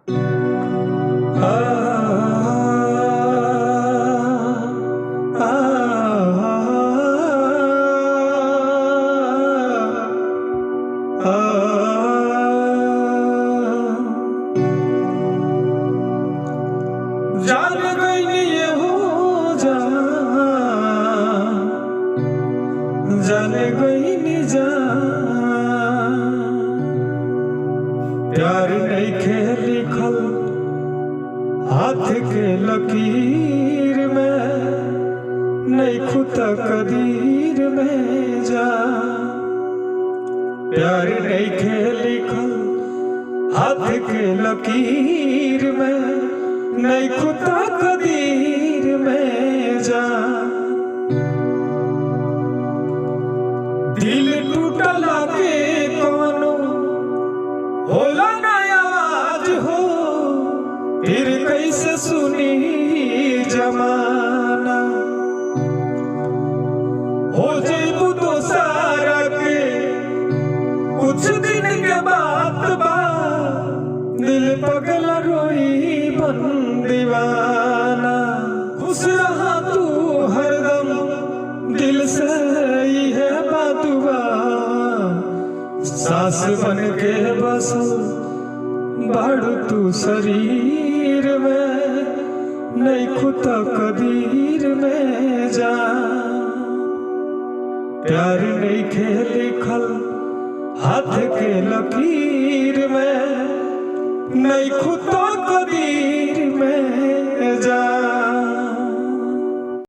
जान गई ये हो जान गई जा प्यार नहीं खे लिखल हाथ के लकीर में, नहीं खुदा कदीर में जा। प्यार नहीं खे लिखल हाथ के लकीर में, नहीं खुदा कदीर में जा। दिल टूटला के कोनो होला ना आवाज हो, फिर कैसे सुनी जमाना। हो जेबू तो सारा के कुछ दिन के बात बा, दिल पगला रोई बन दीवाना। खुश रहा तू हरदम दिल से ही है बातुआ, सांस बन के बसल बाड़ू तू शरीर में, नहीं खुदा कदीर में जा। प्यार नहीं खे लिखल हाथ के लकीर में, नहीं खुदा कदीर